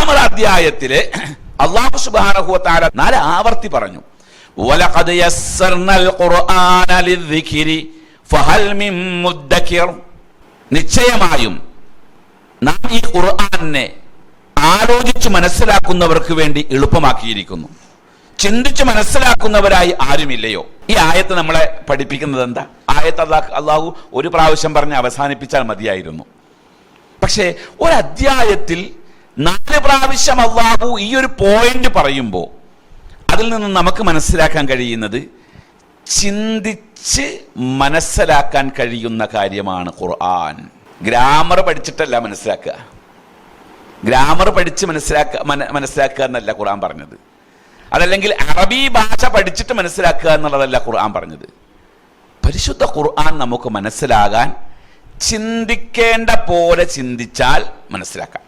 4-ാമത് അധ്യായത്തില് അല്ലാഹു സുബ്ഹാനഹു വ തആല 4 ആവർത്തി പറഞ്ഞു, വലഖദ് യസ്സർനൽ ഖുർആന ലിദ്ദിക്രി ഫഹൽ മിൻ മുദ്ദക്കിർ. നിശ്ചയമായും നാം ഈ ഖുർആനെ ആലോചിച്ച് മനസ്സിലാക്കുന്നവർക്ക് വേണ്ടി എളുപ്പമാക്കിയിരിക്കുന്നു. ചിന്തിച്ച് മനസ്സിലാക്കുന്നവരായി ആരുമില്ലയോ? ഈ ആയത്ത് നമ്മളെ പഠിപ്പിക്കുന്നത് എന്താ? ആയത്ത് അല്ലാഹു ഒരു പ്രാവശ്യം പറഞ്ഞ് അവസാനിപ്പിച്ചാൽ മതിയായിരുന്നു. പക്ഷേ ഒരധ്യായത്തിൽ 4 പ്രാവശ്യം അല്ലാഹു ഈ ഒരു പോയിന്റ് പറയുമ്പോൾ അതിൽ നിന്ന് നമുക്ക് മനസ്സിലാക്കാൻ കഴിയുന്നത് ചിന്തിച്ച് മനസ്സിലാക്കാൻ കഴിയുന്ന കാര്യമാണ് ഖുർആൻ. ഗ്രാമർ പഠിച്ചിട്ടല്ല മനസ്സിലാക്കുക, ഗ്രാമർ പഠിച്ച് മനസ്സിലാക്കുക എന്നല്ല ഖുർആൻ പറഞ്ഞത്. അതല്ലെങ്കിൽ അറബി ഭാഷ പഠിച്ചിട്ട് മനസ്സിലാക്കുക എന്നുള്ളതല്ല ഖുർആൻ പറഞ്ഞത്. പരിശുദ്ധ ഖുർആൻ നമുക്ക് മനസ്സിലാകാൻ ചിന്തിക്കേണ്ട പോലെ ചിന്തിച്ചാൽ മനസ്സിലാക്കാം.